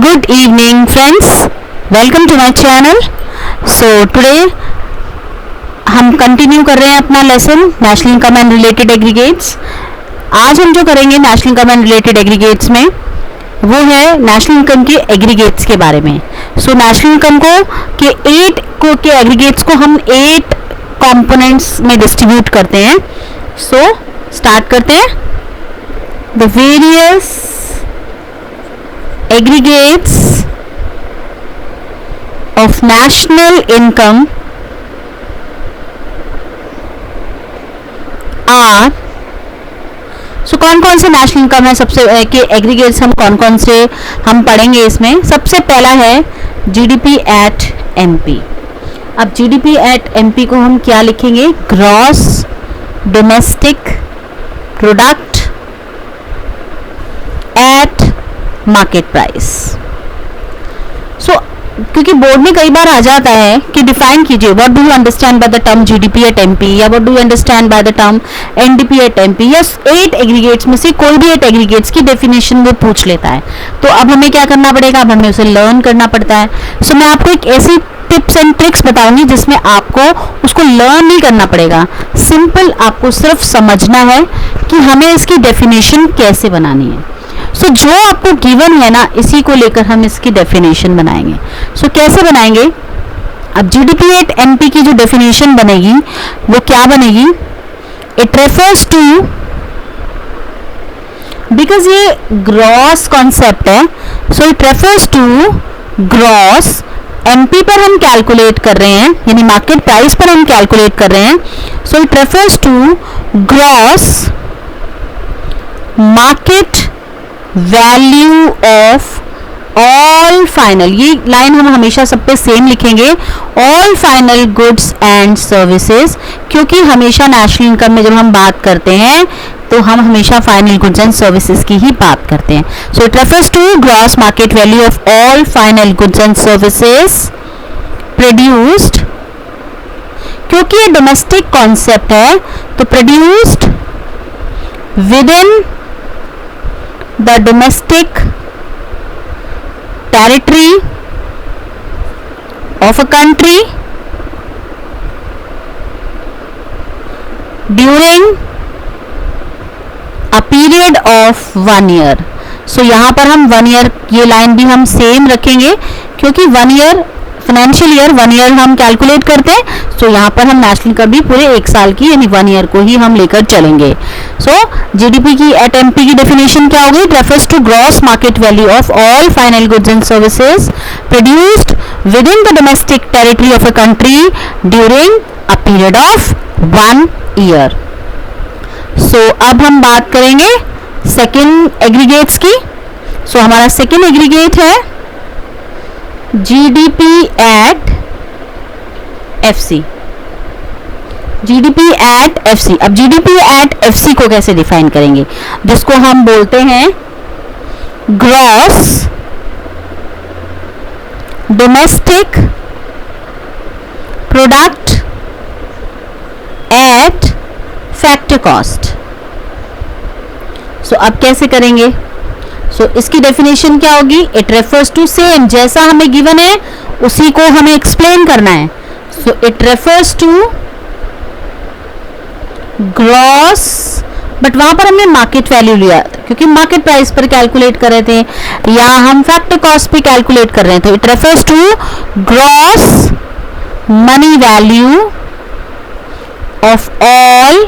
Good evening friends, welcome to my channel. So today हम continue कर रहे हैं अपना lesson national income and related aggregates. आज हम जो करेंगे national income and related aggregates में वो है नेशनल इनकम के एग्रीगेट्स के बारे में. सो नेशनल इनकम के एग्रीगेट्स को हम 8 कंपोनेंट्स में डिस्ट्रीब्यूट करते हैं. सो स्टार्ट करते हैं. The various aggregates of national income are. सो कौन कौन से नेशनल इनकम है सबसे के एग्रीगेट्स हम कौन कौन से हम पढ़ेंगे इसमें. सबसे पहला है जीडीपी एट एमपी. अब जीडीपी एट एमपी को हम क्या लिखेंगे? Gross domestic product at market price. So क्योंकि बोर्ड में कई बार आ जाता है कि डिफाइन कीजिए what do you understand by the term GDP at MP या what do you understand by the term NDP at MP. या 8 एग्रीगेट्स में से कोई भी 8 एग्रीगेट्स की डेफिनेशन वो पूछ लेता है. तो अब हमें क्या करना पड़ेगा? अब हमें उसे लर्न करना पड़ता है. सो मैं आपको एक ऐसी टिप्स एंड ट्रिक्स बताऊंगी जिसमें आपको उसको लर्न नहीं करना पड़ेगा. सिंपल आपको सिर्फ समझना है कि हमें इसकी डेफिनेशन कैसे बनानी है. सो जो आपको गिवन है ना, इसी को लेकर हम इसकी डेफिनेशन बनाएंगे. सो कैसे बनाएंगे? अब जीडीपी एट एमपी की जो डेफिनेशन बनेगी वो क्या बनेगी? इट रेफर्स टू, बिकॉज ये ग्रॉस कॉन्सेप्ट है, so it refers to gross. MP पर हम कैलकुलेट कर रहे हैं, यानी मार्केट प्राइस पर हम कैलकुलेट कर रहे हैं. So it refers to gross market value of all final. ये लाइन हम हमेशा सब पे सेम लिखेंगे, all final goods and services, क्योंकि हमेशा नेशनल इनकम में जब हम बात करते हैं तो हम हमेशा फाइनल गुड्स एंड सर्विसेज की ही बात करते हैं. So it refers to gross market value of all final goods and services produced. क्योंकि ये डोमेस्टिक कॉन्सेप्ट है तो produced within the domestic territory of a country during a period of 1 year. So यहाँ पर हम 1 year, ये line भी हम सेम रखेंगे क्योंकि 1 ईयर फाइनेंशियल ईयर 1 ईयर हम कैलकुलेट करते हैं. सो यहाँ पर हम नेशनल इनकम भी पूरे 1 साल की यानी 1 ईयर को ही हम लेकर चलेंगे. सो जीडीपी की एट एमपी की डेफिनेशन क्या होगी? It refers to gross market value of all final goods and services produced within the domestic territory of a country during a period of 1 year. So अब हम बात करेंगे second aggregates की. So हमारा second aggregate है GDP at FC. GDP at FC. अब GDP at FC को कैसे डिफाइन करेंगे? जिसको हम बोलते हैं gross domestic product at factor cost. So अब कैसे करेंगे? सो इसकी डेफिनेशन क्या होगी? इट रेफर्स टू, सेम जैसा हमें गिवन है उसी को हमें एक्सप्लेन करना है. So it refers to gross, but वहां पर हमने मार्केट वैल्यू लिया क्योंकि मार्केट प्राइस पर कैलकुलेट कर रहे थे, या हम फैक्टर कॉस्ट पे कैलकुलेट कर रहे थे. It refers to gross money value of all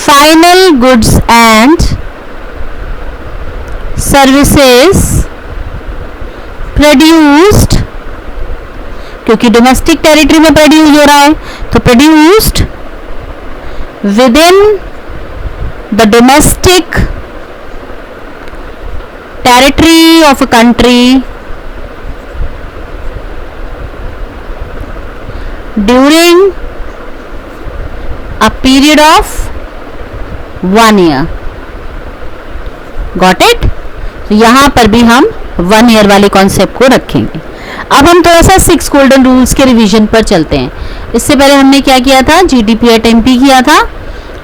final goods and services produced, क्योंकि डोमेस्टिक टेरिटरी में प्रोड्यूस हो रहा है तो produced within the domestic territory of a country during a period of 1 year. Got it? तो यहां पर भी हम 1 ईयर वाले कॉन्सेप्ट को रखेंगे. अब हम थोड़ा सा 6 गोल्डन रूल्स के रिवीजन पर चलते हैं. इससे पहले हमने क्या किया था? जीडीपी एट एमपी किया था,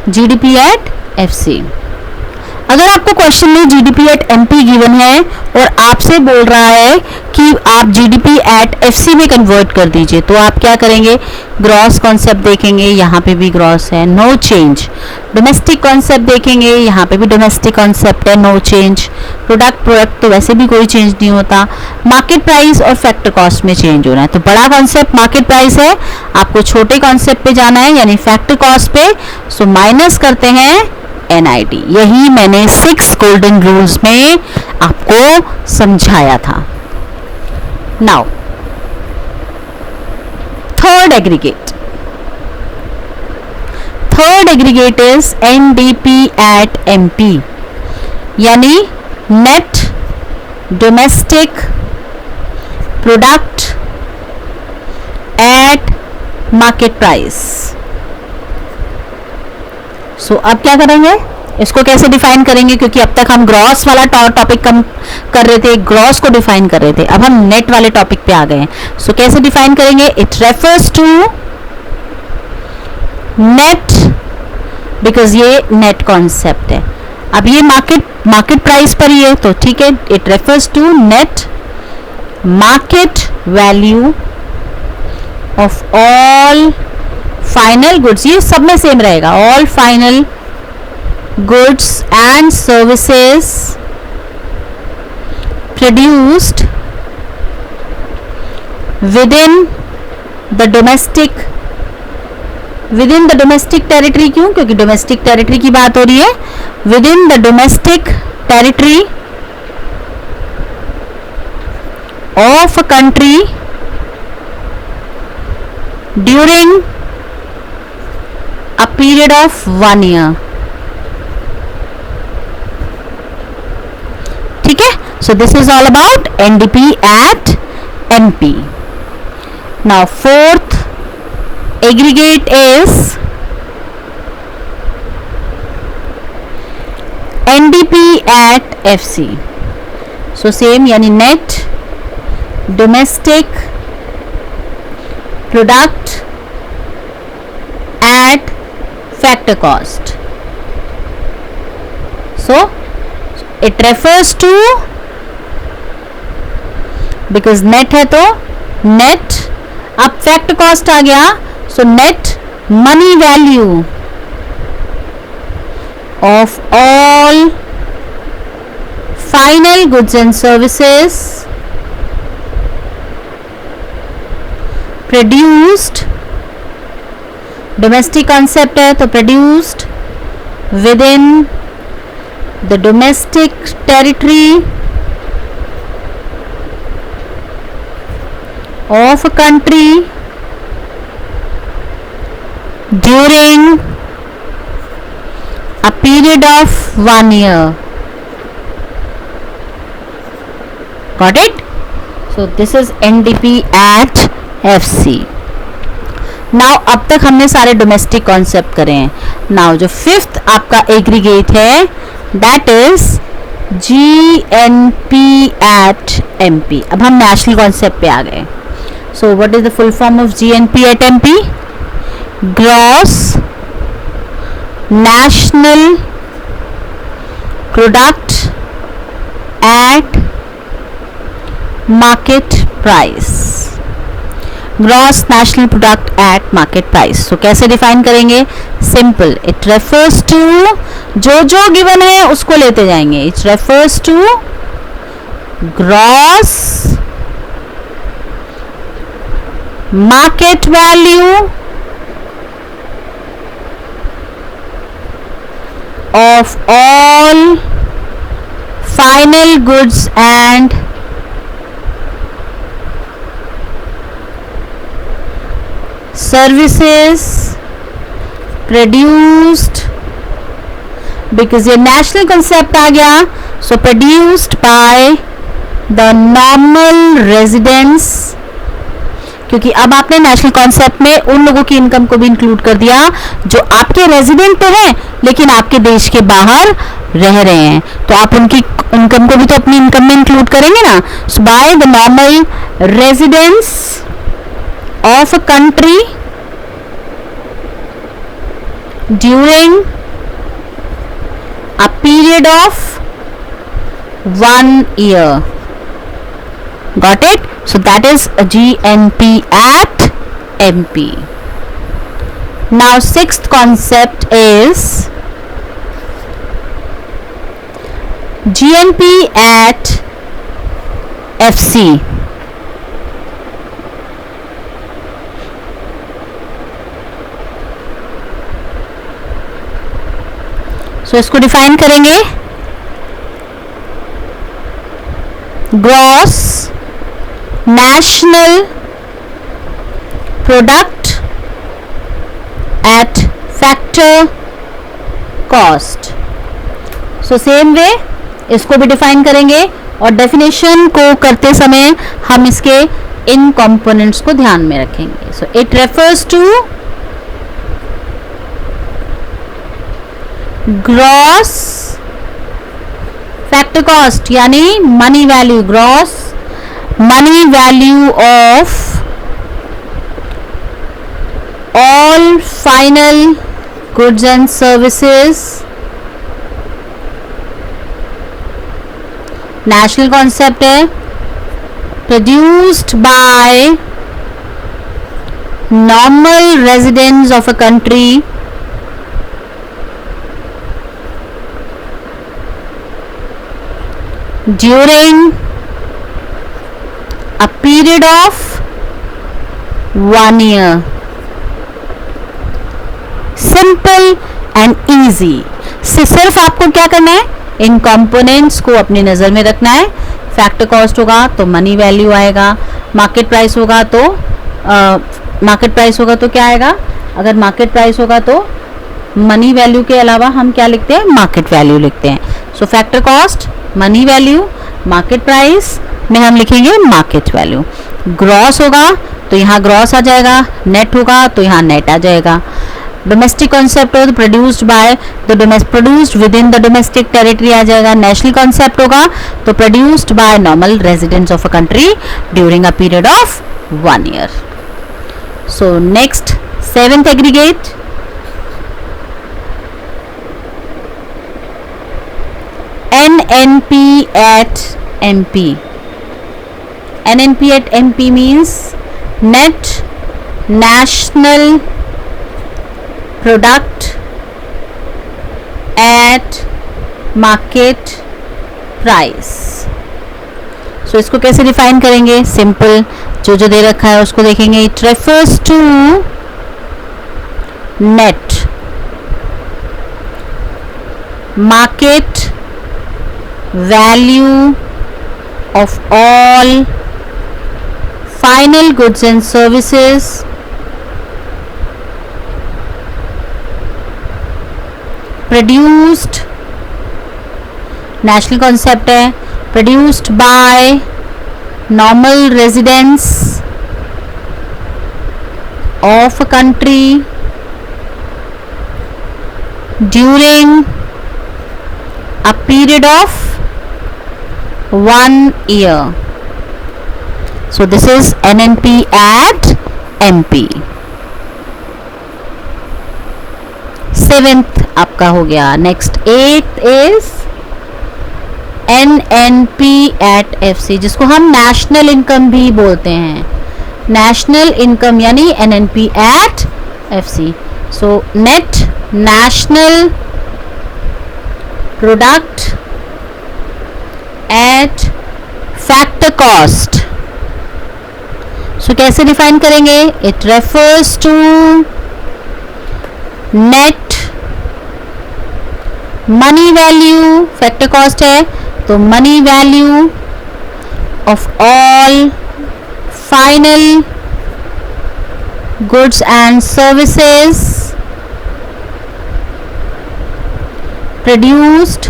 जीडीपी एट एफसी. अगर आपको क्वेश्चन में जीडीपी एट एमपी गिवन है और आपसे बोल रहा है कि आप जीडीपी एट एफसी में कन्वर्ट कर दीजिए, तो आप क्या करेंगे? ग्रॉस कॉन्सेप्ट देखेंगे, यहाँ पे भी ग्रॉस है, नो चेंज। डोमेस्टिक कॉन्सेप्ट देखेंगे, यहाँ पे भी डोमेस्टिक कॉन्सेप्ट है, नो चेंज। प्रोडक्ट तो वैसे भी कोई चेंज नहीं होता। मार्केट प्राइस और फैक्टर कॉस्ट में चेंज होना है, तो बड़ा कॉन्सेप्ट मार्केट प्राइस है, आपको छोटे कॉन्सेप्ट पे जाना है यानी फैक्टर कॉस्ट पे। सो माइनस करते हैं NIT। यही मैंने 6 गोल्डन रूल्स में आपको समझाया था। Now third aggregate is NDP at MP, यानी net domestic product at market price. So अब क्या करेंगे? इसको कैसे डिफाइन करेंगे? क्योंकि अब तक हम ग्रॉस वाला टॉपिक कम कर रहे थे, ग्रॉस को डिफाइन कर रहे थे, अब हम नेट वाले टॉपिक पे आ गए हैं। सो कैसे डिफाइन करेंगे? It refers to net, because ये नेट कॉन्सेप्ट है। अब ये मार्केट प्राइस पर ही है, तो ठीक है, it refers to net market value of all final goods, ये सब में सेम रहेगा, all final goods and services produced within the domestic territory. क्यों? क्योंकि डोमेस्टिक टेरिटरी की बात हो रही है। Within the domestic territory of a country during a period of 1 year। ठीक है? So this is all about NDP at MP। Now fourth aggregate is NDP at FC। So same, यानी net domestic product at factor cost। So it refers to, because net है तो net, अब factor cost आ गया, so net money value of all final goods and services produced, domestic concept है तो produced within the domestic territory of a country during a period of 1 year। Got it? So this is NDP at FC। Now अब तक हमने सारे domestic concept करे हैं। Now जो fifth आपका एग्रीगेट है that is GNP at MP। अब हम नेशनल कॉन्सेप्ट पे आ गए। So what is the full form of GNP at MP? Gross national product at market price. Gross national product at market price. So कैसे define करेंगे? Simple, it refers to, जो given है उसको लेते जाएंगे। It refers to gross market value of all final goods and services produced, because ये national concept आ गया, so produced by the normal residents, क्योंकि अब आपने नेशनल कॉन्सेप्ट में उन लोगों की इनकम को भी इंक्लूड कर दिया जो आपके रेजिडेंट तो हैं लेकिन आपके देश के बाहर रह रहे हैं, तो आप उनकी इनकम को भी तो अपनी इनकम में इंक्लूड करेंगे ना। So by the normal residence of a country during a period of 1 year. Got it? So that is a GNP at MP. Now sixth concept is GNP at FC. So इसको define करेंगे. Gross national product at factor cost. So same way इसको भी define करेंगे और definition को करते समय हम इसके इन कंपोनेंट्स को ध्यान में रखेंगे. So it refers to gross factor cost यानी money value, gross money value of all final goods and services. National concept है. produced by normal residents of a country during a period of 1 year. Simple and easy. सिर्फ आपको क्या करना है, इन components को अपनी नज़र में रखना है. फैक्टर कॉस्ट होगा तो मनी वैल्यू आएगा, मार्केट प्राइस होगा तो क्या आएगा, अगर मार्केट प्राइस होगा तो मनी वैल्यू के अलावा हम क्या लिखते हैं, मार्केट वैल्यू लिखते हैं. So factor cost, money value, market price में हम लिखेंगे मार्केट वैल्यू. ग्रॉस होगा तो यहाँ ग्रॉस आ जाएगा, नेट होगा तो यहाँ नेट आ जाएगा. डोमेस्टिक कॉन्सेप्ट हो तो produced within the domestic territory आ जाएगा. नेशनल कॉन्सेप्ट होगा तो produced by normal residents of a country during a period of 1 year. So next seventh aggregate. NNP at MP. NNP at MP means net national product at market price. So इसको कैसे define करेंगे, simple, जो दे रखा है उसको देखेंगे. It refers to net market value of all final goods and services produced, national concept है, produced by normal residents of a country during a period of 1 year. So this is NNP at MP. Seventh आपका हो गया. Next eight is NNP at FC, जिसको हम national income भी बोलते हैं. National income यानी NNP at FC. So net national product at factor cost. So कैसे डिफाइन करेंगे, it refers to net money value, factor cost है तो money value of all final goods and services produced.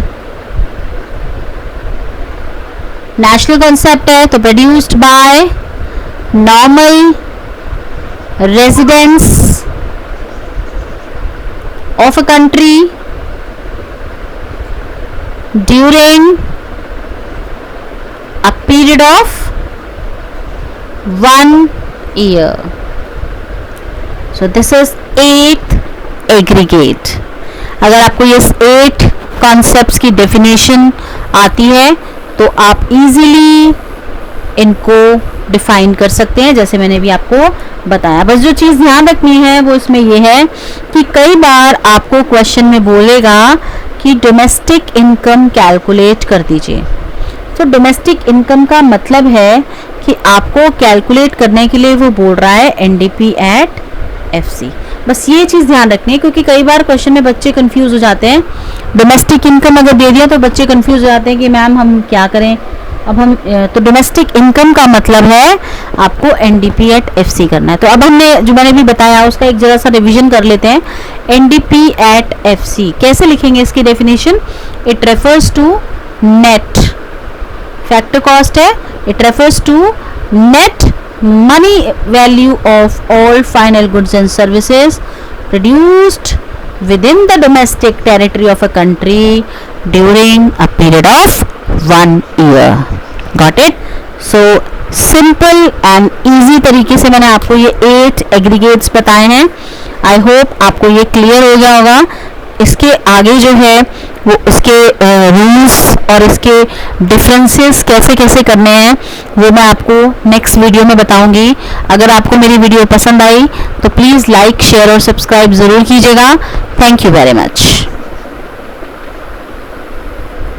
National concept है तो produced by normal residents of a country during a period of 1 year. So this is 8th aggregate. अगर आपको ये 8 concepts की definition आती है तो आप इजीली इनको डिफाइन कर सकते हैं, जैसे मैंने भी आपको बताया। बस जो चीज़ ध्यान रखनी है वो इसमें ये है कि कई बार आपको क्वेश्चन में बोलेगा कि डोमेस्टिक इनकम कैलकुलेट कर दीजिए। तो डोमेस्टिक इनकम का मतलब है कि आपको कैलकुलेट करने के लिए वो बोल रहा है एनडीपी एट एफसी। बस ये चीज़ ध्यान रखनी है, क्योंकि कई बार क्वेश्चन में बच्चे कंफ्यूज हो जाते हैं। डोमेस्टिक इनकम अगर दे दिया तो बच्चे कंफ्यूज हो जाते हैं कि मैम हम क्या करें। अब हम तो डोमेस्टिक इनकम का मतलब है आपको एनडीपी एट एफसी करना है। तो अब हमने जो मैंने भी बताया उसका एक जरा सा रिवीजन कर लेते हैं। एनडीपी एट एफसी कैसे लिखेंगे इसकी definition? It refers to net factor cost है। It refers to net money value of all final goods and services produced within the domestic territory of a country during a period of 1 year. Got it? So simple and easy तरीके से मैंने आपको ये 8 aggregates बताए हैं। I hope आपको ये clear हो गया होगा। इसके आगे जो है वो इसके रूल्स और इसके डिफरेंसेस कैसे कैसे करने हैं वो मैं आपको नेक्स्ट वीडियो में बताऊंगी। अगर आपको मेरी वीडियो पसंद आई तो प्लीज़ लाइक, शेयर और सब्सक्राइब ज़रूर कीजिएगा। Thank you very much.